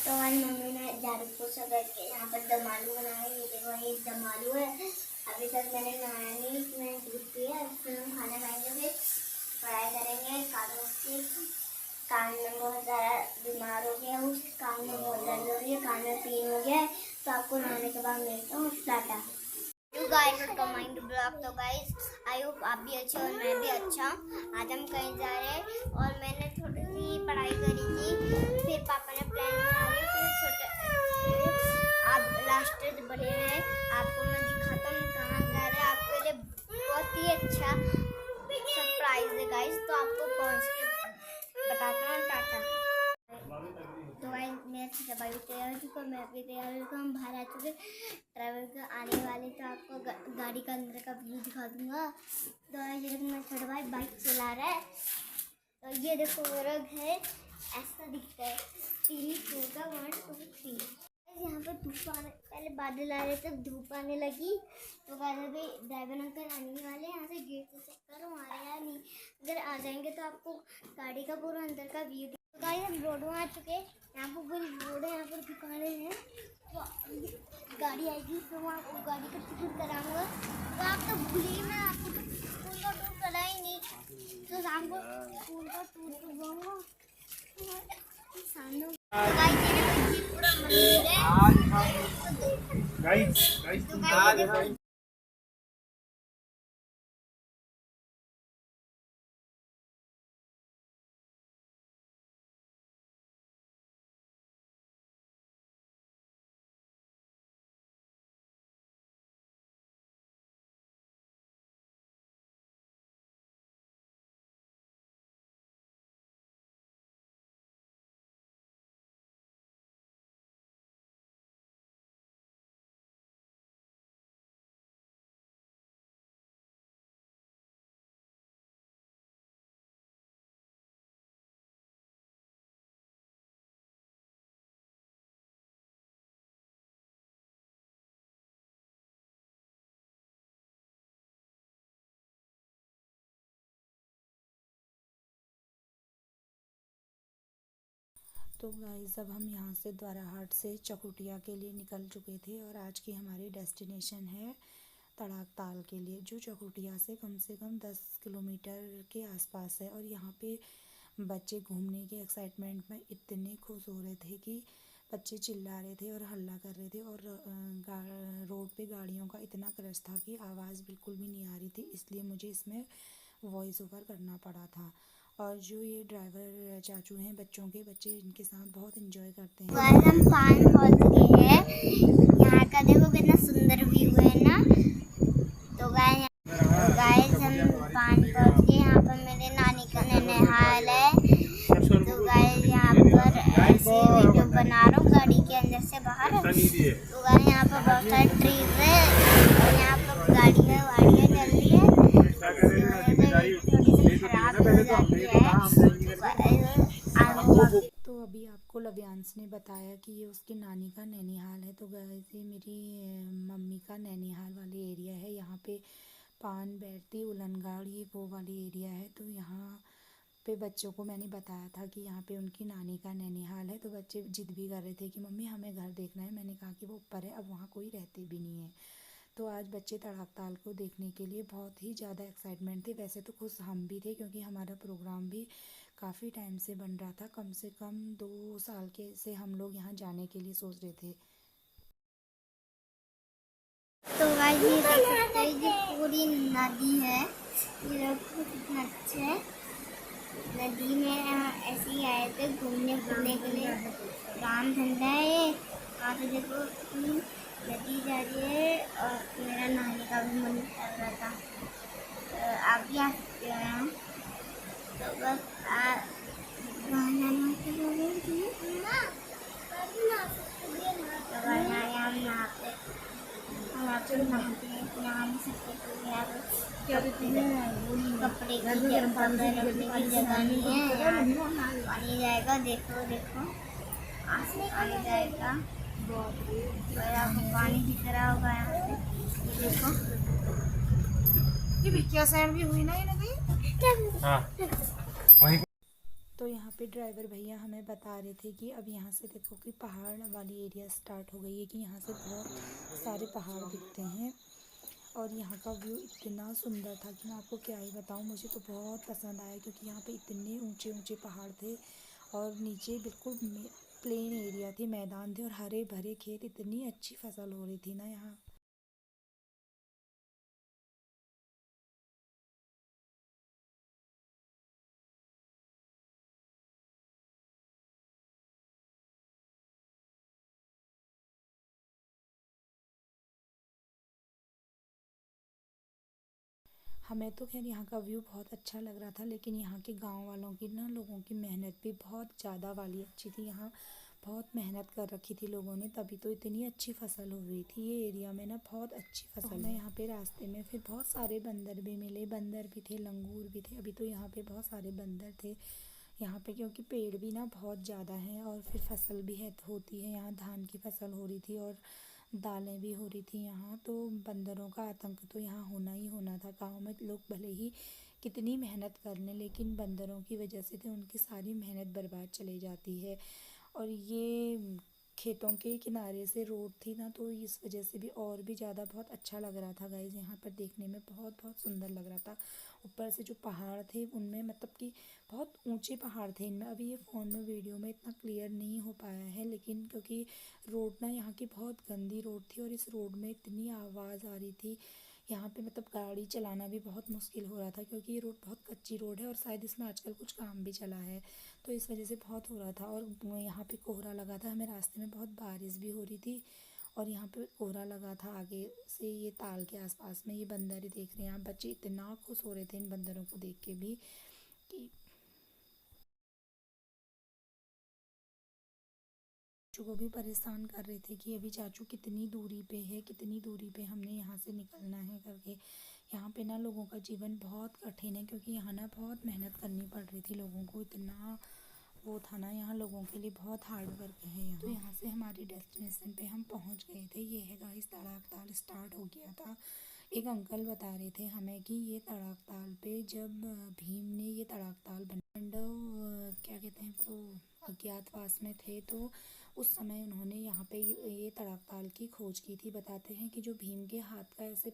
तो हमारी मम्मी ने झाड़ू पोछा करके यहाँ पर दम आलू बनाए। ये देखो ये दम आलू है। अभी तक मैंने नहाया नहीं, मैंने दूध पिया। फिर हम खाना खाएंगे, फिर पढ़ाई करेंगे। कान में बहुत ज़्यादा बीमार हो गया, उस कान में बहुत दर्द हो रही है, कान में पेन हो गया है। तो आपको नहाने के बाद मिलता हूँ। टाटा। तो गाइस वेलकम माइंड ब्लॉग। तो गाइस आई होप आप भी अच्छे और मैं भी अच्छा हूँ। आज हम कहीं जा रहे हैं और मैंने थोड़ी सी पढ़ाई करी थी। फिर पापा ने प्लान बना लिया। फिर छोटे आप लास्ट बने रहे, आपको मैं दिखाता हूँ कहाँ जा रहे हैं। आपके लिए बहुत ही अच्छा सरप्राइज है गाइस, तो आपको पहुँच के बताता हूँ। टाटा। तो गाइस मेरा छोटा भाई तैयार हो चुका, मैं भी तैयार हो चुका। हम बाहर आ चुके, ड्राइवर का आने वाले, तो आपको गाड़ी का अंदर का व्यू दिखा दूंगा। तो ये देखो मेरा छोटा भाई बाइक चला रहा है। तो ये देखो मेरा घर ऐसा दिखता है। 3 फ्लोर का 1 2 3। यहाँ पर धूप आने, पहले बादल आ रहे थे, धूप आने लगी। तो गाइस अभी ड्राइवर अंकल आने वाले हैं। यहाँ से गेट से चेक करो आ रहे हैं नहीं। अगर आ जाएंगे तो आपको गाड़ी का पूरा अंदर का व्यू। तो गाइस हम रोड में आ चुके हैं। यहाँ पर पूरी रोड है, यहाँ पर दुकानें हैं। तो गाड़ी आएगी तो मैं आपको गाड़ी का टिकट कराऊंगा। तो आप तो भूलिए, मैं आपको स्कूल का टूर करा ही नहीं। तो शाम को स्कूल का टूर करवाऊंगा। सामने पूरा मंदिर है। तो गाइस अब हम यहाँ से द्वाराहाट से चकुटिया के लिए निकल चुके थे और आज की हमारी डेस्टिनेशन है तड़ाक ताल के लिए, जो चकुटिया से कम 10 किलोमीटर के आसपास है। और यहाँ पे बच्चे घूमने के एक्साइटमेंट में इतने खुश हो रहे थे कि बच्चे चिल्ला रहे थे और हल्ला कर रहे थे। और रोड पे गाड़ियों का इतना क्रश था कि आवाज़ बिल्कुल भी नहीं आ रही थी, इसलिए मुझे इसमें वॉइस ओवर करना पड़ा था। और जो ये ड्राइवर चाचू हैं, बच्चे इनके साथ बहुत एंजॉय करते हैं। हम पान पहुंच गए हैं। यहाँ का देखो कितना सुंदर व्यू है ना। तो गाइस हम पान पहुंच गए। यहाँ पर मेरे नानी का ननिहाल है। तो गाइस यहाँ पर ऐसी वीडियो बना रहा हूँ गाड़ी के अंदर से बाहर। तो गाइस यहाँ पर बहुत सारे ट्रीज है और यहाँ पर गाड़ियाँ चल रही है। तो अभी आपको लव्यांश ने बताया कि ये उसकी नानी का नैनीहाल है। तो गाइस ये मेरी मम्मी का नैनीहाल वाली एरिया है। यहाँ पे पान, बैरती, उलनगाड़, ये वो वाली एरिया है। तो यहाँ पे बच्चों को मैंने बताया था कि यहाँ पे उनकी नानी का नैनीहाल है। तो बच्चे जिद भी कर रहे थे कि मम्मी हमें घर देखना है। मैंने कहा कि वो ऊपर है, अब वहाँ कोई रहते भी नहीं है। तो आज बच्चे तड़ाक ताल को देखने के लिए बहुत ही ज़्यादा एक्साइटमेंट थे। वैसे तो खुश हम भी थे क्योंकि हमारा प्रोग्राम भी काफ़ी टाइम से बन रहा था। कम से कम 2 साल के से हम लोग यहाँ जाने के लिए सोच रहे थे। तो गाइस ये देख सकते हैं, ये पूरी नदी है। ये देखो कितना अच्छा है। नदी में ऐसे ही आए थे घूमने फिरने के लिए। काम धंधा है ये। यहाँ से देखो नदी जा रही है और मेरा नहाने का भी मन कर रहा था। तो आप भी आ सकते हो यहाँ। तो बस हम नहाते नहा नहीं सकते कपड़े की जगह नहीं है। पानी जाएगा, देखो देखो पानी जाएगा। और आपको पानी दिख रहा होगा यहाँ से, ये देखो। ये भिकिया सैन भी हुई ना ये नदी। हाँ वहीं तो यहाँ पे ड्राइवर भैया हमें बता रहे थे कि अब यहाँ से देखो कि पहाड़ वाली एरिया स्टार्ट हो गई है, कि यहाँ से बहुत सारे पहाड़ दिखते हैं। और यहाँ का व्यू इतना सुंदर था कि मैं आपको क्या ही बताऊँ, मुझे तो बहुत पसंद आया, क्योंकि यहाँ पे इतने ऊंचे ऊंचे पहाड़ थे और नीचे बिल्कुल प्लेन एरिया थी, मैदान थे और हरे भरे खेत, इतनी अच्छी फसल हो रही थी ना यहाँ। हमें तो खैर यहाँ का व्यू बहुत अच्छा लग रहा था, लेकिन यहाँ के गांव वालों की ना, लोगों की मेहनत भी बहुत ज़्यादा वाली अच्छी थी। यहाँ बहुत मेहनत कर रखी थी लोगों ने, तभी तो इतनी अच्छी फसल हो रही थी। ये एरिया में ना बहुत अच्छी फसल है। यहाँ पे रास्ते में फिर बहुत सारे बंदर भी मिले, बंदर भी थे, लंगूर भी थे। अभी तो यहाँ पे बहुत सारे बंदर थे यहाँ पे, क्योंकि पेड़ भी ना बहुत ज़्यादा हैं और फिर फसल भी है होती है। यहाँ धान की फसल हो रही थी और दालें भी हो रही थी यहाँ, तो बंदरों का आतंक तो यहाँ होना ही होना था। गांव में लोग भले ही कितनी मेहनत कर लें, लेकिन बंदरों की वजह से तो उनकी सारी मेहनत बर्बाद चली जाती है। और ये खेतों के किनारे से रोड थी ना, तो इस वजह से भी और भी ज़्यादा बहुत अच्छा लग रहा था गाइस। यहाँ पर देखने में बहुत बहुत सुंदर लग रहा था। ऊपर से जो पहाड़ थे उनमें, मतलब कि बहुत ऊंचे पहाड़ थे इनमें। अभी ये फ़ोन में वीडियो में इतना क्लियर नहीं हो पाया है, लेकिन क्योंकि रोड ना यहाँ की बहुत गंदी रोड थी और इस रोड में इतनी आवाज़ आ रही थी यहाँ पे, मतलब गाड़ी चलाना भी बहुत मुश्किल हो रहा था, क्योंकि ये रोड बहुत कच्ची रोड है और शायद इसमें आजकल कुछ काम भी चला है, तो इस वजह से बहुत हो रहा था। और यहाँ पे कोहरा लगा था, हमें रास्ते में बहुत बारिश भी हो रही थी और यहाँ पे कोहरा लगा था आगे से। ये ताल के आसपास में ये बंदर ही देख रहे हैं आप, बच्चे इतना खुश हो रहे थे इन बंदरों को देख के भी कि चाचू को भी परेशान कर रहे थे कि अभी चाचू कितनी दूरी पे है, कितनी दूरी पे हमने यहाँ से निकलना है करके। यहाँ पे ना लोगों का जीवन बहुत कठिन है, क्योंकि यहाँ ना बहुत मेहनत करनी पड़ रही थी लोगों को, इतना वो था ना, यहाँ लोगों के लिए बहुत हार्ड वर्क है यहाँ। तो यहाँ से हमारी डेस्टिनेशन पे हम पहुँच गए थे। ये है गाइस, तड़ाक ताल स्टार्ट हो गया था। एक अंकल बता रहे थे हमें कि ये तड़ाक ताल पे जब भीम ने ये तड़ाक ताल पांडव क्या कहते हैं तो अज्ञातवास में थे, तो उस समय उन्होंने यहाँ पे ये तड़ाक ताल की खोज की थी। बताते हैं कि जो भीम के हाथ का ऐसे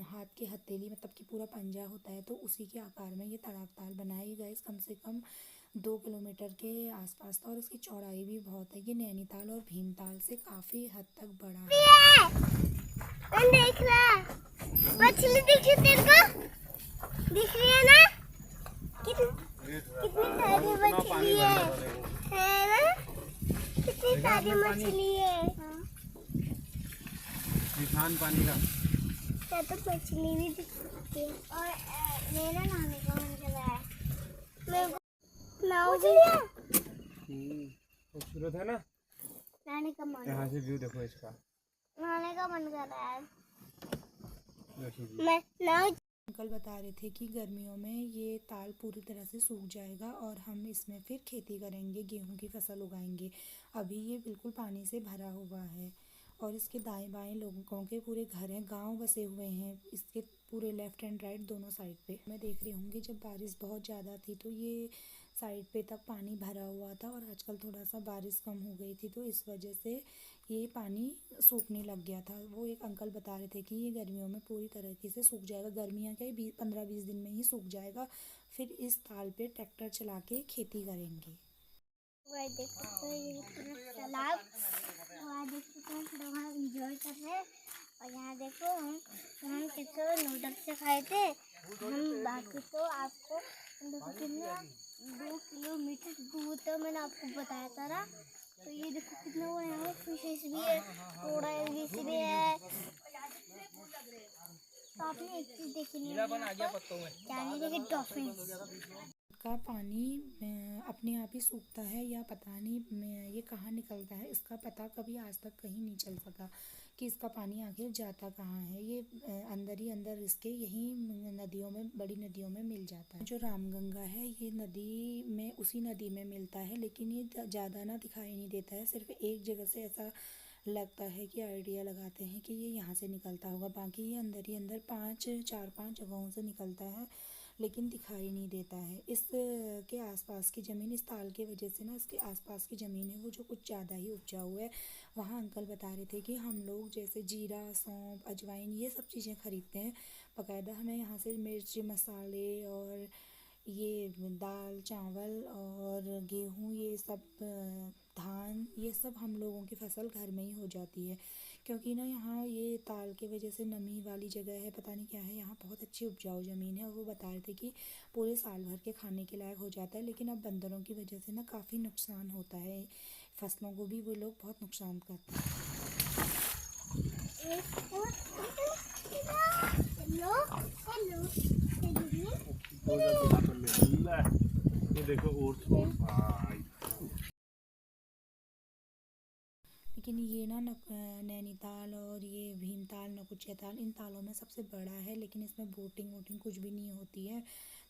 हाथ की हथेली, मतलब कि पूरा पंजा होता है, तो उसी के आकार में ये तड़ाक ताल बनाई गई। कम से कम 2 किलोमीटर के आसपास था और इसकी चौड़ाई भी बहुत है। ये नैनीताल और भीमताल से काफ़ी हद तक बड़ा है। देख रहा मछली दिख रही तेरे को, दिख रही है ना? कितनी सारी मछली है ना? कितनी सारी मछली है। निशान पानी का क्या तो मछली भी दिखती है। और मेरा नहाने का मन कर रहा है। मेरे को नाव खूबसूरत है ना। नहाने का मन, यहाँ से व्यू देखो इसका। नहाने का मन कर रहा है। देखिए मैं नाव अंकल बता रहे थे कि गर्मियों में ये ताल पूरी तरह से सूख जाएगा और हम इसमें फिर खेती करेंगे, गेहूं की फसल उगाएंगे। अभी ये बिल्कुल पानी से भरा हुआ है और इसके दाएं बाएं लोगों के पूरे घर हैं, गांव बसे हुए हैं इसके पूरे लेफ्ट एंड राइट दोनों साइड पे। मैं देख रही होंगी जब बारिश बहुत ज़्यादा थी तो ये साइड पे तक पानी भरा हुआ था, और आजकल थोड़ा सा बारिश कम हो गई थी तो इस वजह से ये पानी सूखने लग गया था। वो एक अंकल बता रहे थे कि ये गर्मियों में पूरी तरीके से सूख जाएगा। गर्मियाँ क्या, 15-20 दिन में ही सूख जाएगा। फिर इस ताल पे ट्रैक्टर चला के खेती करेंगे। देख सकते हो, ये पूरा तालाब, वहाँ देख सकते हो थोड़ा वहाँ इंजॉय कर रहे हैं। और यहाँ देखो हम कितने नूडल्स से खाए थे हम। बाकी तो आपको देखो कितना 2 किलोमीटर दूर था, मैंने आपको बताया था ना। तो ये देखो कितना वो यहाँ फिशेस भी है, थोड़ा एलगीसी भी है। तो आपने एक चीज देखी नहीं क्या नहीं देखी, डॉल्फिन का पानी अपने आप ही सूखता है या पता नहीं ये कहाँ निकलता है, इसका पता कभी आज तक कहीं नहीं चल सका कि इसका पानी आखिर जाता कहाँ है। ये अंदर ही अंदर इसके यहीं नदियों में, बड़ी नदियों में मिल जाता है। जो रामगंगा है ये नदी में, उसी नदी में मिलता है, लेकिन ये ज़्यादा ना दिखाई नहीं देता है। सिर्फ एक जगह से ऐसा लगता है कि आइडिया लगाते हैं कि ये यहाँ से निकलता होगा, बाकी ये अंदर ही अंदर 4-5 जगहों से निकलता है। लेकिन दिखाई नहीं देता है। इस के आसपास की ज़मीन, इस ताल की वजह से ना इसके आसपास की ज़मीन है वो जो कुछ ज़्यादा ही उपजाऊ है। वहाँ अंकल बता रहे थे कि हम लोग जैसे जीरा, सौंफ, अजवाइन ये सब चीज़ें खरीदते हैं बाकायदा। हमें यहाँ से मिर्च मसाले और ये दाल चावल और गेहूँ ये सब धान ये सब हम लोगों की फसल घर में ही हो जाती है, क्योंकि ना यहाँ ये ताल के वजह से नमी वाली जगह है, पता नहीं क्या है, यहाँ बहुत अच्छी उपजाऊ ज़मीन है। और वो बता रहे थे कि पूरे साल भर के खाने के लायक हो जाता है, लेकिन अब बंदरों की वजह से ना काफ़ी नुकसान होता है, फसलों को भी वो लोग बहुत नुकसान करते हैं। हेलो हेलो ये देखो और भाई लेकिन ये ना नैनीताल और ये भीमताल नौकुचिया ताल इन तालों में सबसे बड़ा है, लेकिन इसमें बोटिंग वोटिंग कुछ भी नहीं होती है।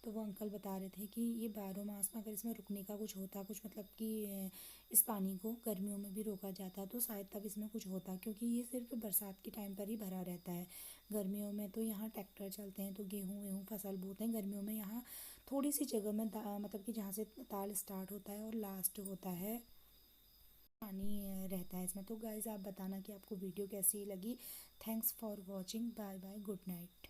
तो वो अंकल बता रहे थे कि ये 12 मास में अगर इसमें रुकने का कुछ होता, कुछ मतलब कि इस पानी को गर्मियों में भी रोका जाता तो शायद तब इसमें कुछ होता, क्योंकि ये सिर्फ बरसात के टाइम पर ही भरा रहता है। गर्मियों में तो यहाँ ट्रैक्टर चलते हैं तो गेहूँ वेहूँ फसल बोते हैं। गर्मियों में यहाँ थोड़ी सी जगह में मतलब कि जहाँ से ताल स्टार्ट होता है और लास्ट होता है पानी रहता है इसमें। तो गाइज़ आप बताना कि आपको वीडियो कैसी लगी। Thanks for watching, bye bye, good night.